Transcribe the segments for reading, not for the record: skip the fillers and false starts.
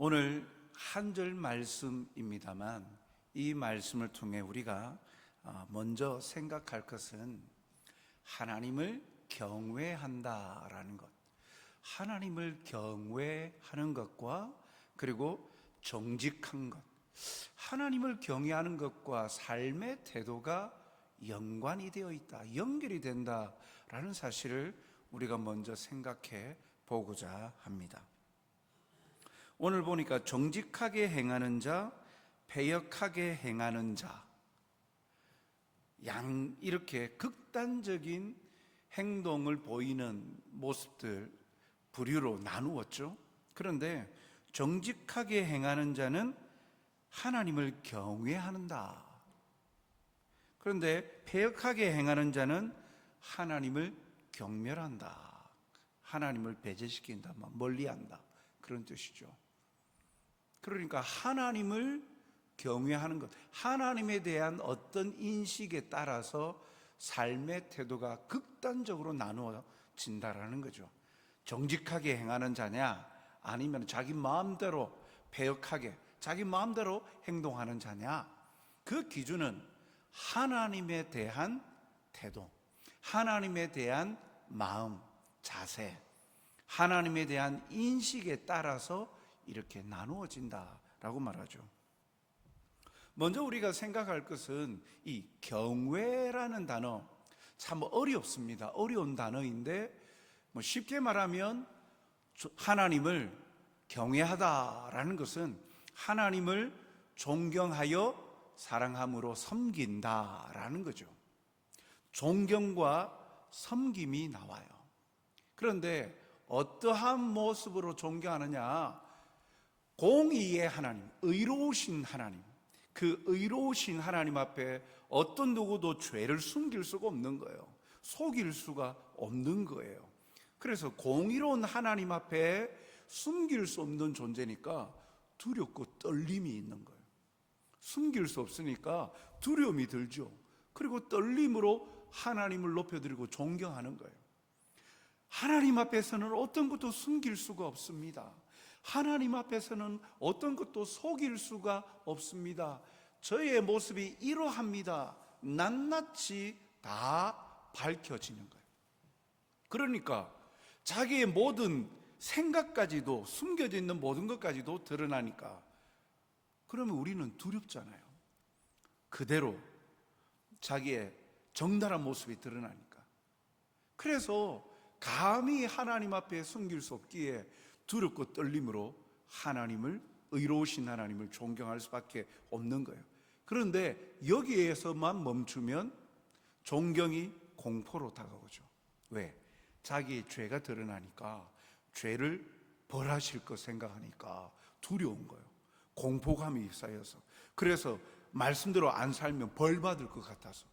오늘 한 절 말씀입니다만 이 말씀을 통해 우리가 먼저 생각할 것은 하나님을 경외한다라는 것, 하나님을 경외하는 것과 그리고 정직한 것, 하나님을 경외하는 것과 삶의 태도가 연관이 되어 있다, 연결이 된다라는 사실을 우리가 먼저 생각해 보고자 합니다. 오늘 보니까 정직하게 행하는 자, 패역하게 행하는 자, 이렇게 극단적인 행동을 보이는 모습들 부류로 나누었죠. 그런데 정직하게 행하는 자는 하나님을 경외한다. 그런데 패역하게 행하는 자는 하나님을 경멸한다. 하나님을 배제시킨다, 멀리한다, 그런 뜻이죠. 그러니까 하나님을 경외하는 것, 하나님에 대한 어떤 인식에 따라서 삶의 태도가 극단적으로 나누어진다라는 거죠. 정직하게 행하는 자냐, 아니면 자기 마음대로 패역하게 자기 마음대로 행동하는 자냐, 그 기준은 하나님에 대한 태도, 하나님에 대한 마음, 자세, 하나님에 대한 인식에 따라서 이렇게 나누어진다라고 말하죠. 먼저 우리가 생각할 것은 이 경외라는 단어, 참 어렵습니다. 어려운 단어인데 쉽게 말하면 하나님을 경외하다라는 것은 하나님을 존경하여 사랑함으로 섬긴다라는 거죠. 존경과 섬김이 나와요. 그런데 어떠한 모습으로 존경하느냐? 공의의 하나님, 의로우신 하나님, 그 의로우신 하나님 앞에 어떤 누구도 죄를 숨길 수가 없는 거예요. 속일 수가 없는 거예요. 그래서 공의로운 하나님 앞에 숨길 수 없는 존재니까 두렵고 떨림이 있는 거예요. 숨길 수 없으니까 두려움이 들죠. 그리고 떨림으로 하나님을 높여드리고 존경하는 거예요. 하나님 앞에서는 어떤 것도 숨길 수가 없습니다. 하나님 앞에서는 어떤 것도 속일 수가 없습니다. 저의 모습이 이러합니다. 낱낱이 다 밝혀지는 거예요. 그러니까 자기의 모든 생각까지도, 숨겨져 있는 모든 것까지도 드러나니까, 그러면 우리는 두렵잖아요. 그대로 자기의 정당한 모습이 드러나니까. 그래서 감히 하나님 앞에 숨길 수 없기에 두렵고 떨림으로 하나님을, 의로우신 하나님을 존경할 수밖에 없는 거예요. 그런데 여기에서만 멈추면 존경이 공포로 다가오죠. 왜? 자기의 죄가 드러나니까, 죄를 벌하실 것 생각하니까 두려운 거예요. 공포감이 쌓여서. 그래서 말씀대로 안 살면 벌 받을 것 같아서.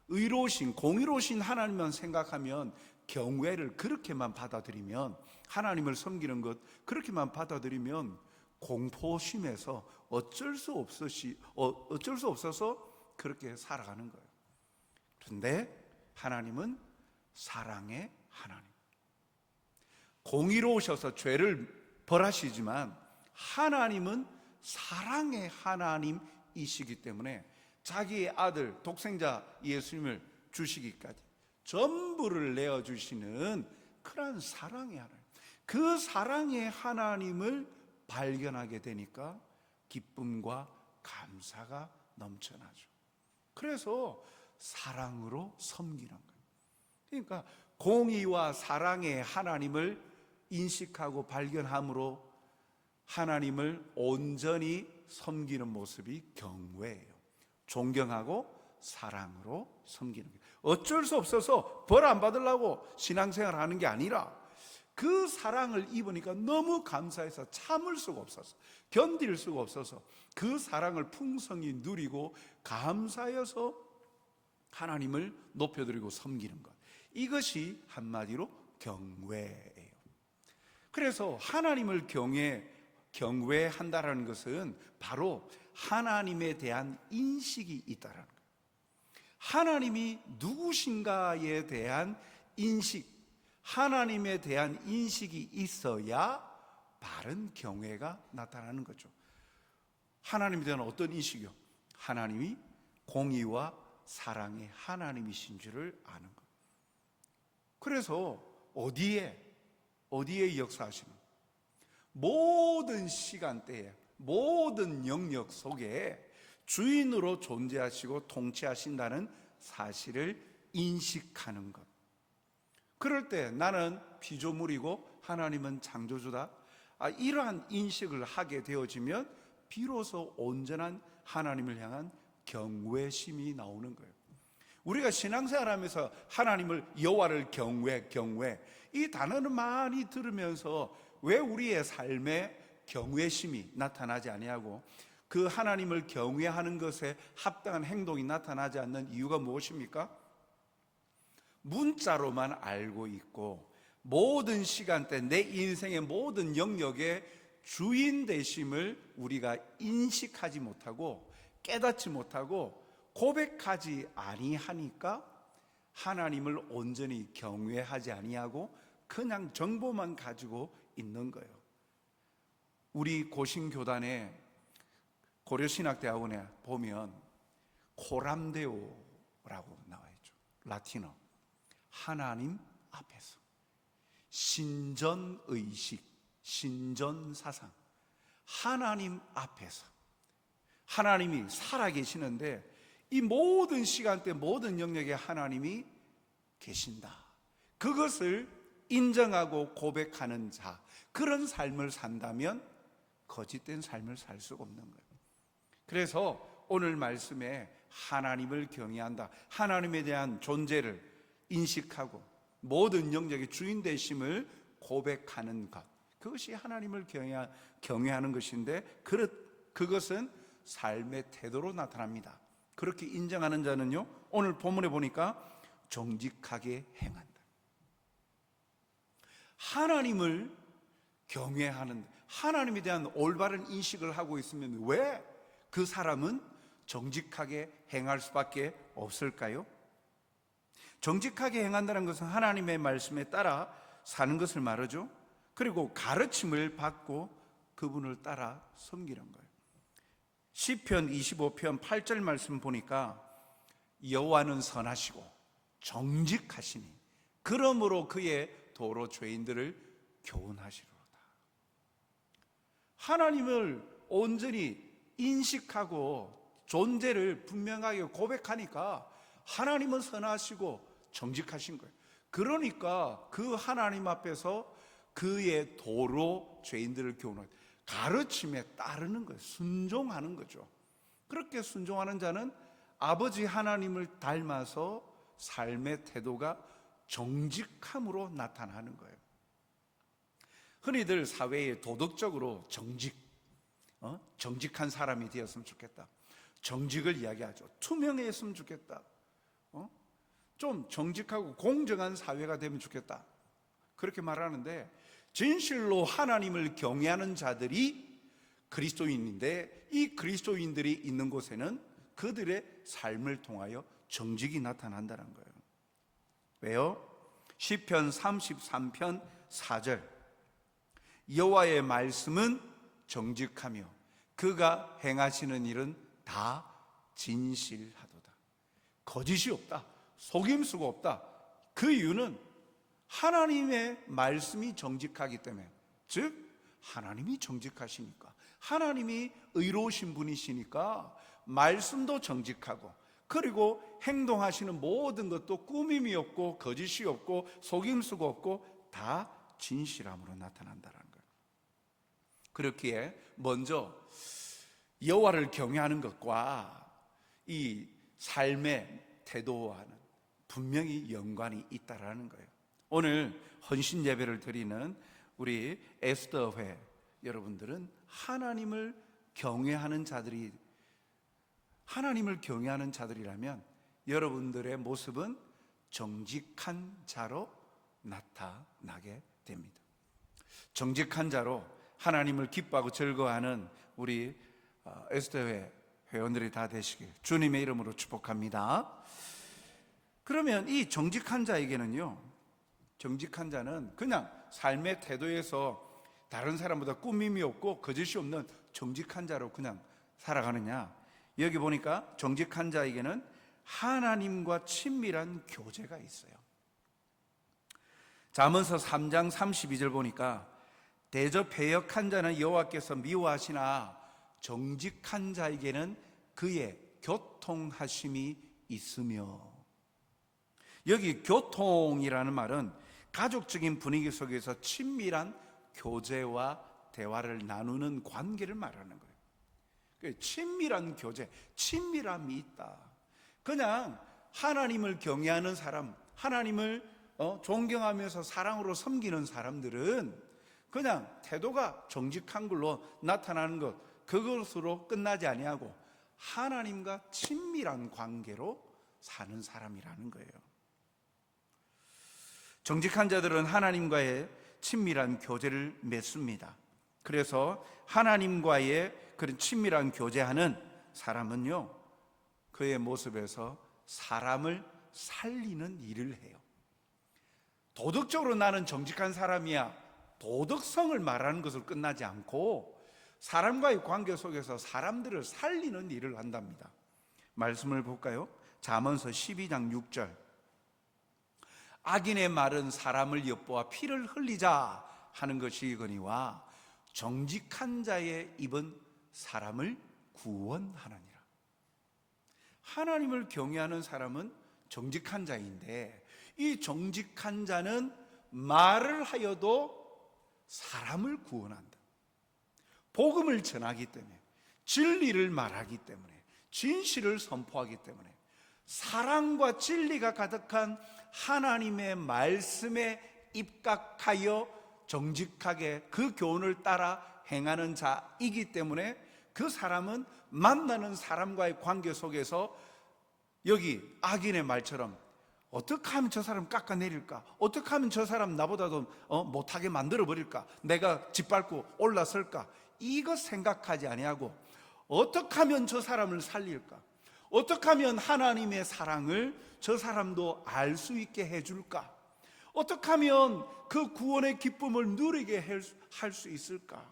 의로우신, 공의로우신 하나님만 생각하면, 경외를 그렇게만 받아들이면, 하나님을 섬기는 것 그렇게만 받아들이면 공포심에서 어쩔 수 없어서 그렇게 살아가는 거예요. 그런데 하나님은 사랑의 하나님, 공의로우셔서 죄를 벌하시지만 하나님은 사랑의 하나님이시기 때문에 자기의 아들 독생자 예수님을 주시기까지 전부를 내어주시는 그런 사랑의 하나님, 그 사랑의 하나님을 발견하게 되니까 기쁨과 감사가 넘쳐나죠. 그래서 사랑으로 섬기는 거예요. 그러니까 공의와 사랑의 하나님을 인식하고 발견함으로 하나님을 온전히 섬기는 모습이 경외예요. 존경하고 사랑으로 섬기는 거예요. 어쩔 수 없어서 벌 안 받으려고 신앙생활 하는 게 아니라 그 사랑을 입으니까 너무 감사해서 참을 수가 없어서, 견딜 수가 없어서 그 사랑을 풍성히 누리고 감사해서 하나님을 높여드리고 섬기는 것, 이것이 한마디로 경외예요. 그래서 하나님을 경외한다라는 것은 바로 하나님에 대한 인식이 있다라는 거예요. 하나님이 누구신가에 대한 인식, 하나님에 대한 인식이 있어야 바른 경외가 나타나는 거죠. 하나님에 대한 어떤 인식이요? 하나님이 공의와 사랑의 하나님이신 줄을 아는 것. 그래서 어디에 역사하시는 모든 시간대에 모든 영역 속에 주인으로 존재하시고 통치하신다는 사실을 인식하는 것. 그럴 때 나는 피조물이고 하나님은 창조주다, 이러한 인식을 하게 되어지면 비로소 온전한 하나님을 향한 경외심이 나오는 거예요. 우리가 신앙생활하면서 하나님을, 여호와를 경외 이 단어는 많이 들으면서 왜 우리의 삶에 경외심이 나타나지 아니하고 그 하나님을 경외하는 것에 합당한 행동이 나타나지 않는 이유가 무엇입니까? 문자로만 알고 있고 모든 시간대 내 인생의 모든 영역의 주인 되심을 우리가 인식하지 못하고 깨닫지 못하고 고백하지 아니하니까 하나님을 온전히 경외하지 아니하고 그냥 정보만 가지고 있는 거예요. 우리 고신교단에 고려신학대학원에 보면 코람데오라고 나와 있죠. 라틴어. 하나님 앞에서 신전의식, 신전사상, 하나님 앞에서 하나님이 살아계시는데 이 모든 시간대 모든 영역에 하나님이 계신다, 그것을 인정하고 고백하는 자, 그런 삶을 산다면 거짓된 삶을 살 수가 없는 거예요. 그래서 오늘 말씀에 하나님을 경외한다, 하나님에 대한 존재를 인식하고 모든 영역의 주인 되심을 고백하는 것, 그것이 하나님을 경외하는 것인데 그것은 삶의 태도로 나타납니다. 그렇게 인정하는 자는요, 오늘 본문에 보니까 정직하게 행한다. 하나님을 경외하는, 하나님에 대한 올바른 인식을 하고 있으면 왜 그 사람은 정직하게 행할 수밖에 없을까요? 정직하게 행한다는 것은 하나님의 말씀에 따라 사는 것을 말하죠. 그리고 가르침을 받고 그분을 따라 섬기는 거예요. 시편 25편 8절 말씀 보니까 여호와는 선하시고 정직하시니 그러므로 그의 도로 죄인들을 교훈하시리로다. 하나님을 온전히 인식하고 존재를 분명하게 고백하니까 하나님은 선하시고 정직하신 거예요. 그러니까 그 하나님 앞에서 그의 도로 죄인들을 교훈하는, 가르침에 따르는 거예요. 순종하는 거죠. 그렇게 순종하는 자는 아버지 하나님을 닮아서 삶의 태도가 정직함으로 나타나는 거예요. 흔히들 사회에 도덕적으로 정직한 사람이 되었으면 좋겠다, 정직을 이야기하죠. 투명했으면 좋겠다, 좀 정직하고 공정한 사회가 되면 좋겠다, 그렇게 말하는데 진실로 하나님을 경외하는 자들이 그리스도인인데 이 그리스도인들이 있는 곳에는 그들의 삶을 통하여 정직이 나타난다는 거예요. 왜요? 시편 33편 4절, 여호와의 말씀은 정직하며 그가 행하시는 일은 다 진실하도다. 거짓이 없다, 속임수가 없다. 그 이유는 하나님의 말씀이 정직하기 때문에, 즉 하나님이 정직하시니까, 하나님이 의로우신 분이시니까 말씀도 정직하고 그리고 행동하시는 모든 것도 꾸밈이 없고 거짓이 없고 속임수가 없고 다 진실함으로 나타난다는 거예요. 그렇기에 먼저 여호와를 경외하는 것과 이 삶의 태도와는 분명히 연관이 있다라는 거예요. 오늘 헌신 예배를 드리는 우리 에스더회 여러분들은 하나님을 경외하는 자들이라면 여러분들의 모습은 정직한 자로 나타나게 됩니다. 정직한 자로 하나님을 기뻐하고 즐거워하는 우리 에스더회 회원들이 다 되시길 주님의 이름으로 축복합니다. 그러면 이 정직한 자에게는요, 정직한 자는 그냥 삶의 태도에서 다른 사람보다 꾸밈이 없고 거짓이 없는 정직한 자로 그냥 살아가느냐? 여기 보니까 정직한 자에게는 하나님과 친밀한 교제가 있어요. 잠언서 3장 32절 보니까 대저 패역한 자는 여호와께서 미워하시나 정직한 자에게는 그의 교통하심이 있으며, 여기 교통이라는 말은 가족적인 분위기 속에서 친밀한 교제와 대화를 나누는 관계를 말하는 거예요. 친밀한 교제, 친밀함이 있다. 그냥 하나님을 경외하는 사람, 하나님을 존경하면서 사랑으로 섬기는 사람들은 그냥 태도가 정직한 걸로 나타나는 것, 그것으로 끝나지 아니하고 하나님과 친밀한 관계로 사는 사람이라는 거예요. 정직한 자들은 하나님과의 친밀한 교제를 맺습니다. 그래서 하나님과의 그런 친밀한 교제하는 사람은요, 그의 모습에서 사람을 살리는 일을 해요. 도덕적으로 나는 정직한 사람이야, 도덕성을 말하는 것을 끝나지 않고 사람과의 관계 속에서 사람들을 살리는 일을 한답니다. 말씀을 볼까요? 잠언서 12장 6절. 악인의 말은 사람을 엿보아 피를 흘리자 하는 것이거니와 정직한 자의 입은 사람을 구원하느니라. 하나님을 경외하는 사람은 정직한 자인데, 이 정직한 자는 말을 하여도 사람을 구원한다. 복음을 전하기 때문에, 진리를 말하기 때문에, 진실을 선포하기 때문에, 사랑과 진리가 가득한 하나님의 말씀에 입각하여 정직하게 그 교훈을 따라 행하는 자이기 때문에 그 사람은 만나는 사람과의 관계 속에서 여기 악인의 말처럼 어떻게 하면 저 사람 깎아내릴까? 어떻게 하면 저 사람 나보다도 못하게 만들어버릴까? 내가 짓밟고 올라설까? 이거 생각하지 아니하고 어떻게 하면 저 사람을 살릴까? 어떻게 하면 하나님의 사랑을 저 사람도 알 수 있게 해줄까? 어떻게 하면 그 구원의 기쁨을 누리게 할 수 있을까?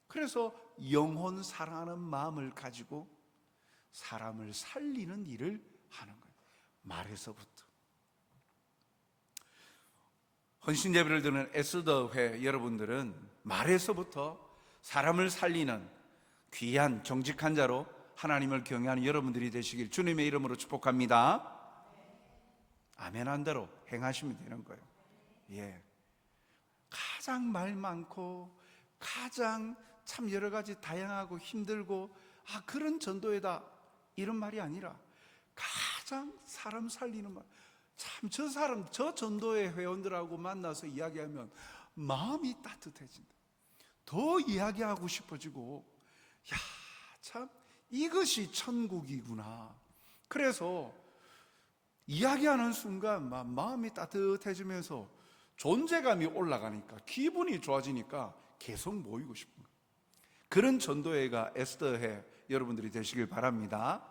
그래서 영혼 사랑하는 마음을 가지고 사람을 살리는 일을 하는 거예요. 말에서부터. 헌신 예배를 드리는 에스더회 여러분들은 말에서부터 사람을 살리는 귀한 정직한 자로 하나님을 경외하는 여러분들이 되시길 주님의 이름으로 축복합니다. 아멘 한 대로 행하시면 되는 거예요. 예. 가장 말 많고 가장 참 여러 가지 다양하고 힘들고 그런 전도회다 이런 말이 아니라 가장 사람 살리는 말. 참 저 사람, 저 전도회 회원들하고 만나서 이야기하면 마음이 따뜻해진다. 더 이야기하고 싶어지고, 야, 참 이것이 천국이구나. 그래서 이야기하는 순간 마음이 따뜻해지면서 존재감이 올라가니까, 기분이 좋아지니까 계속 모이고 싶은 거예요. 그런 전도회가 에스더회 여러분들이 되시길 바랍니다.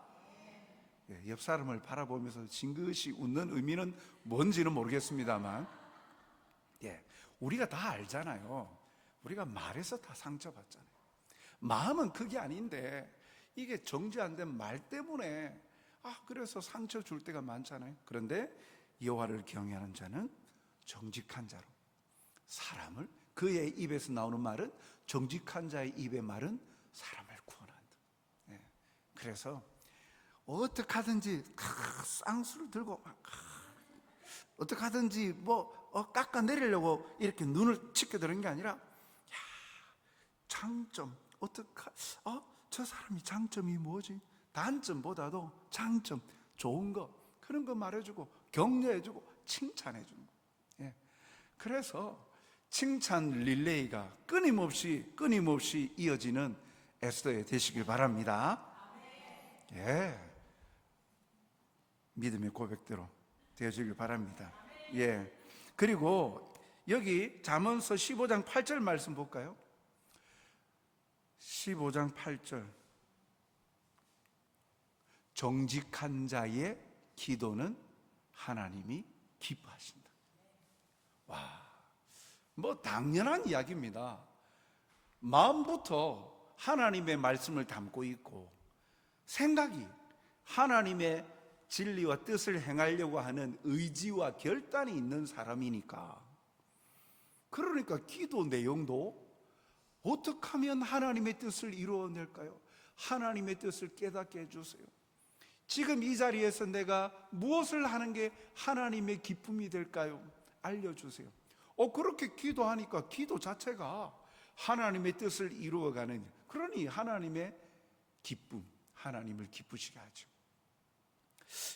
옆 사람을 바라보면서 징긋이 웃는 의미는 뭔지는 모르겠습니다만, 우리가 다 알잖아요. 우리가 말해서 다 상처받잖아요. 마음은 그게 아닌데 이게 정지 안 된 말 때문에 그래서 상처 줄 때가 많잖아요. 그런데 여호와를 경외하는 자는 정직한 자로 사람을, 그의 입에서 나오는 말은, 정직한 자의 입의 말은 사람을 구원한다. 그래서 어떻게 하든지 쌍수를 들고 어떻게 하든지 깎아내리려고 이렇게 눈을 치켜드는 게 아니라, 장점, 저 사람이 장점이 뭐지? 단점보다도 장점, 좋은 거, 그런 거 말해주고 격려해주고 칭찬해주는 거. 그래서 칭찬 릴레이가 끊임없이 이어지는 에스더에 되시길 바랍니다. 믿음의 고백대로 되어지길 바랍니다. 그리고 여기 잠언서 15장 8절 말씀 볼까요? 15장 8절. 정직한 자의 기도는 하나님이 기뻐하신다. 와, 당연한 이야기입니다. 마음부터 하나님의 말씀을 담고 있고 생각이 하나님의 진리와 뜻을 행하려고 하는 의지와 결단이 있는 사람이니까, 그러니까 기도 내용도 어떻게 하면 하나님의 뜻을 이루어낼까요? 하나님의 뜻을 깨닫게 해주세요. 지금 이 자리에서 내가 무엇을 하는 게 하나님의 기쁨이 될까요? 알려주세요. 그렇게 기도하니까 기도 자체가 하나님의 뜻을 이루어가는, 그러니 하나님의 기쁨, 하나님을 기쁘시게 하죠.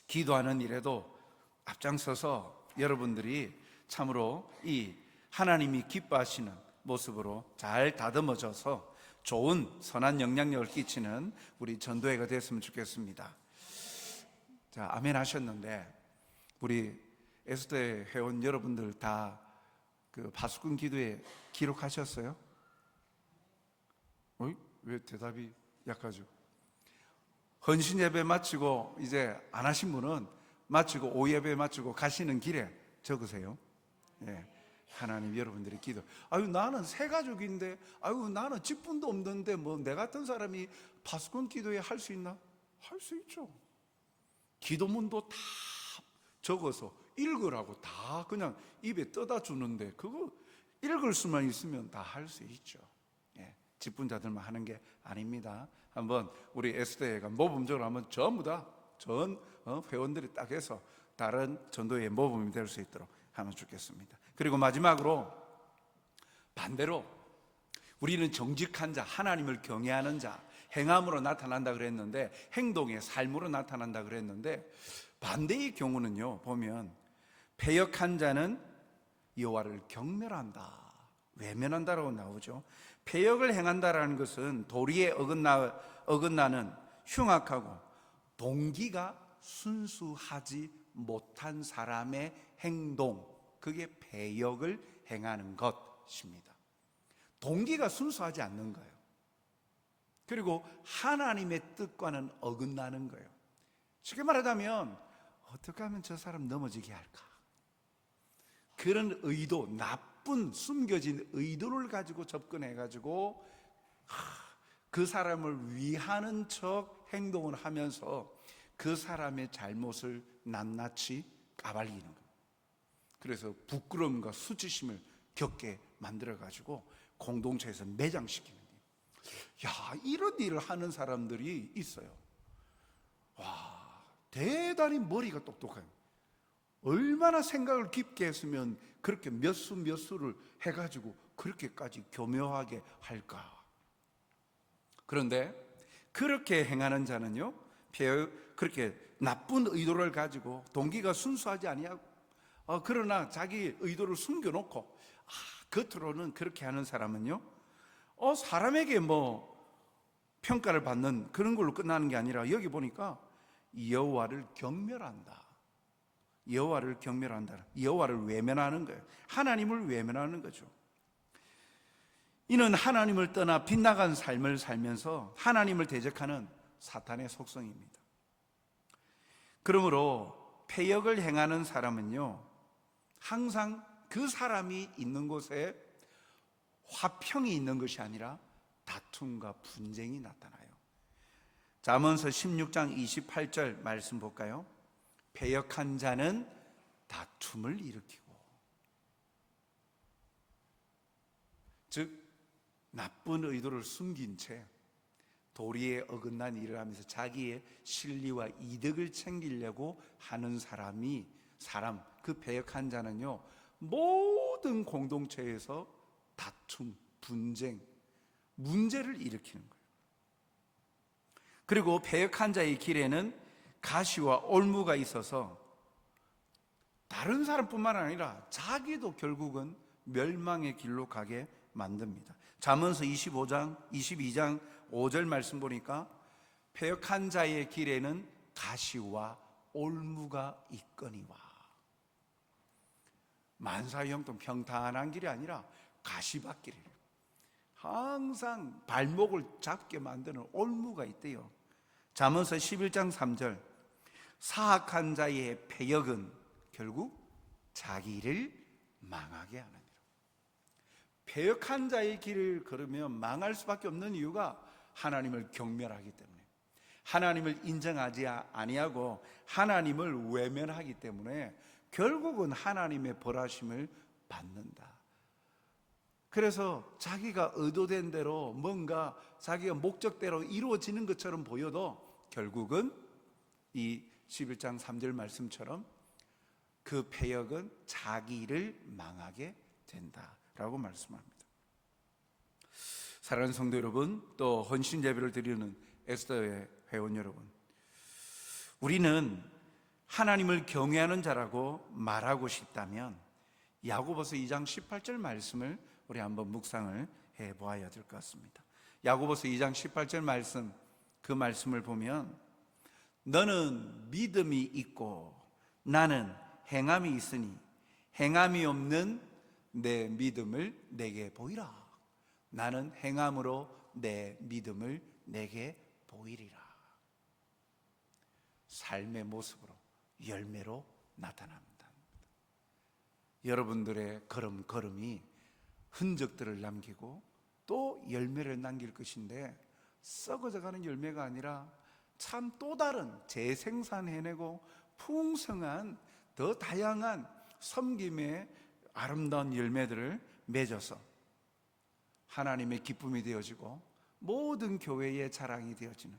기도하는 일에도 앞장서서 여러분들이 참으로 이 하나님이 기뻐하시는 모습으로 잘 다듬어져서 좋은 선한 영향력을 끼치는 우리 전도회가 됐으면 좋겠습니다. 자, 아멘 하셨는데, 우리 에스더의 회원 여러분들 다 그 파수꾼 기도에 기록하셨어요? 왜 대답이 약하죠? 헌신 예배 마치고 이제 안 하신 분은 마치고 오후 예배 마치고 가시는 길에 적으세요. 예. 하나님, 여러분들의 기도. 나는 새 가족인데, 나는 직분도 없는데 뭐 내 같은 사람이 파수꾼 기도에 할 수 있나? 할 수 있죠. 기도문도 다 적어서 읽으라고 다 그냥 입에 떠다 주는데, 그거 읽을 수만 있으면 다 할 수 있죠. 예, 직분자들만 하는 게 아닙니다. 한번 우리 에스더회가 모범적으로 한번 전부 다 전 회원들이 딱 해서 다른 전도회의 모범이 될 수 있도록 하면 좋겠습니다. 그리고 마지막으로 반대로 우리는 정직한 자, 하나님을 경외하는 자, 행함으로 나타난다 그랬는데, 행동의 삶으로 나타난다 그랬는데, 반대의 경우는요, 보면 패역한 자는 여호와를 경멸한다, 외면한다라고 나오죠. 패역을 행한다라는 것은 도리에 어긋나는 흉악하고 동기가 순수하지 못한 사람의 행동, 그게 패역을 행하는 것입니다. 동기가 순수하지 않는 거예요. 그리고 하나님의 뜻과는 어긋나는 거예요. 쉽게 말하자면, 어떻게 하면 저 사람 넘어지게 할까? 그런 의도, 나쁜 숨겨진 의도를 가지고 접근해가지고 그 사람을 위하는 척 행동을 하면서 그 사람의 잘못을 낱낱이 까발리는 거예요. 그래서 부끄러움과 수치심을 겪게 만들어가지고 공동체에서 매장시키는 거예요. 이런 일을 하는 사람들이 있어요. 대단히 머리가 똑똑해요. 얼마나 생각을 깊게 했으면 그렇게 몇 수를 해가지고 그렇게까지 교묘하게 할까? 그런데 그렇게 행하는 자는요, 그렇게 나쁜 의도를 가지고 동기가 순수하지 아니하고, 그러나 자기 의도를 숨겨놓고 겉으로는 그렇게 하는 사람은요, 사람에게 뭐 평가를 받는 그런 걸로 끝나는 게 아니라, 여기 보니까 여호와를 경멸한다, 여호와를 경멸한다, 여호와를 외면하는 거예요. 하나님을 외면하는 거죠. 이는 하나님을 떠나 빗나간 삶을 살면서 하나님을 대적하는 사탄의 속성입니다. 그러므로 패역을 행하는 사람은요, 항상 그 사람이 있는 곳에 화평이 있는 것이 아니라 다툼과 분쟁이 나타나요. 잠언서 16장 28절 말씀 볼까요? 패역한 자는 다툼을 일으키고, 즉 나쁜 의도를 숨긴 채 도리에 어긋난 일을 하면서 자기의 실리와 이득을 챙기려고 하는 사람, 그 패역한 자는요, 모든 공동체에서 다툼, 분쟁, 문제를 일으키는 거예요. 그리고 패역한 자의 길에는 가시와 올무가 있어서 다른 사람뿐만 아니라 자기도 결국은 멸망의 길로 가게 만듭니다. 잠언서 22장 5절 말씀 보니까 패역한 자의 길에는 가시와 올무가 있거니와. 만사형통 평탄한 길이 아니라 가시밭길이에요. 항상 발목을 잡게 만드는 올무가 있대요. 잠언서 11장 3절, 사악한 자의 패역은 결국 자기를 망하게 하느니라. 패역한 자의 길을 걸으면 망할 수밖에 없는 이유가 하나님을 경멸하기 때문에, 하나님을 인정하지 아니하고 하나님을 외면하기 때문에 결국은 하나님의 벌하심을 받는다. 그래서 자기가 의도된 대로 뭔가 자기가 목적대로 이루어지는 것처럼 보여도 결국은 이 11장 3절 말씀처럼 그 패역은 자기를 망하게 된다라고 말씀합니다. 사랑하는 성도 여러분, 또 헌신 예배를 드리는 에스더의 회원 여러분, 우리는 하나님을 경외하는 자라고 말하고 싶다면 야고보서 2장 18절 말씀을 우리 한번 묵상을 해보아야 될 것 같습니다. 야고보서 2장 18절 말씀, 그 말씀을 보면 너는 믿음이 있고 나는 행함이 있으니 행함이 없는 내 믿음을 내게 보이라. 나는 행함으로 내 믿음을 내게 보이리라. 삶의 모습으로, 열매로 나타납니다. 여러분들의 걸음걸음이 흔적들을 남기고 또 열매를 남길 것인데, 썩어져가는 열매가 아니라 참 또 다른 재생산해내고 풍성한 더 다양한 섬김의 아름다운 열매들을 맺어서 하나님의 기쁨이 되어지고 모든 교회의 자랑이 되어지는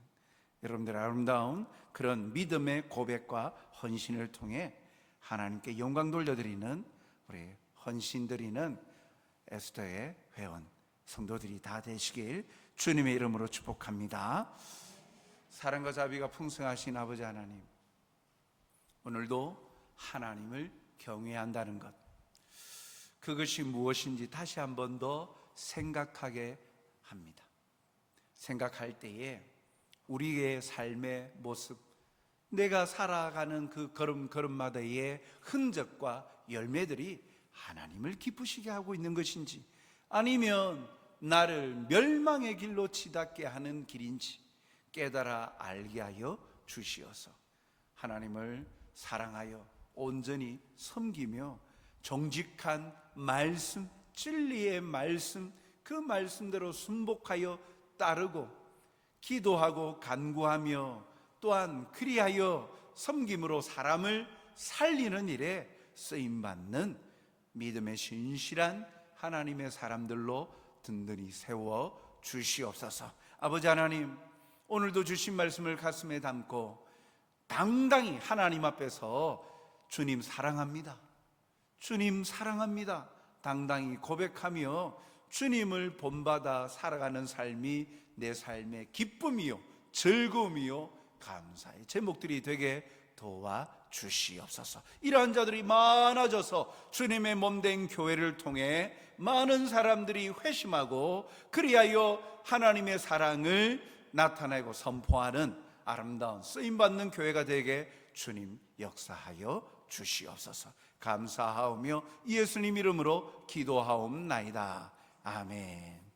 여러분들의 아름다운 그런 믿음의 고백과 헌신을 통해 하나님께 영광 돌려드리는 우리 헌신드리는 에스더의 회원 성도들이 다 되시길 주님의 이름으로 축복합니다. 사랑과 자비가 풍성하신 아버지 하나님, 오늘도 하나님을 경외한다는 것, 그것이 무엇인지 다시 한 번 더 생각하게 합니다. 생각할 때에 우리의 삶의 모습, 내가 살아가는 그 걸음걸음마다의 흔적과 열매들이 하나님을 기쁘시게 하고 있는 것인지, 아니면 나를 멸망의 길로 치닫게 하는 길인지 깨달아 알게 하여 주시어서 하나님을 사랑하여 온전히 섬기며 정직한 말씀, 진리의 말씀, 그 말씀대로 순복하여 따르고 기도하고 간구하며 또한 그리하여 섬김으로 사람을 살리는 일에 쓰임받는 믿음의 신실한 하나님의 사람들로 든든히 세워 주시옵소서. 아버지 하나님, 오늘도 주신 말씀을 가슴에 담고 당당히 하나님 앞에서 주님 사랑합니다, 주님 사랑합니다 당당히 고백하며 주님을 본받아 살아가는 삶이 내 삶의 기쁨이요 즐거움이요 감사의 제목들이 되게 도와주시옵소서. 이러한 자들이 많아져서 주님의 몸된 교회를 통해 많은 사람들이 회심하고 그리하여 하나님의 사랑을 나타내고 선포하는 아름다운 쓰임받는 교회가 되게 주님 역사하여 주시옵소서. 감사하오며 예수님 이름으로 기도하옵나이다. 아멘.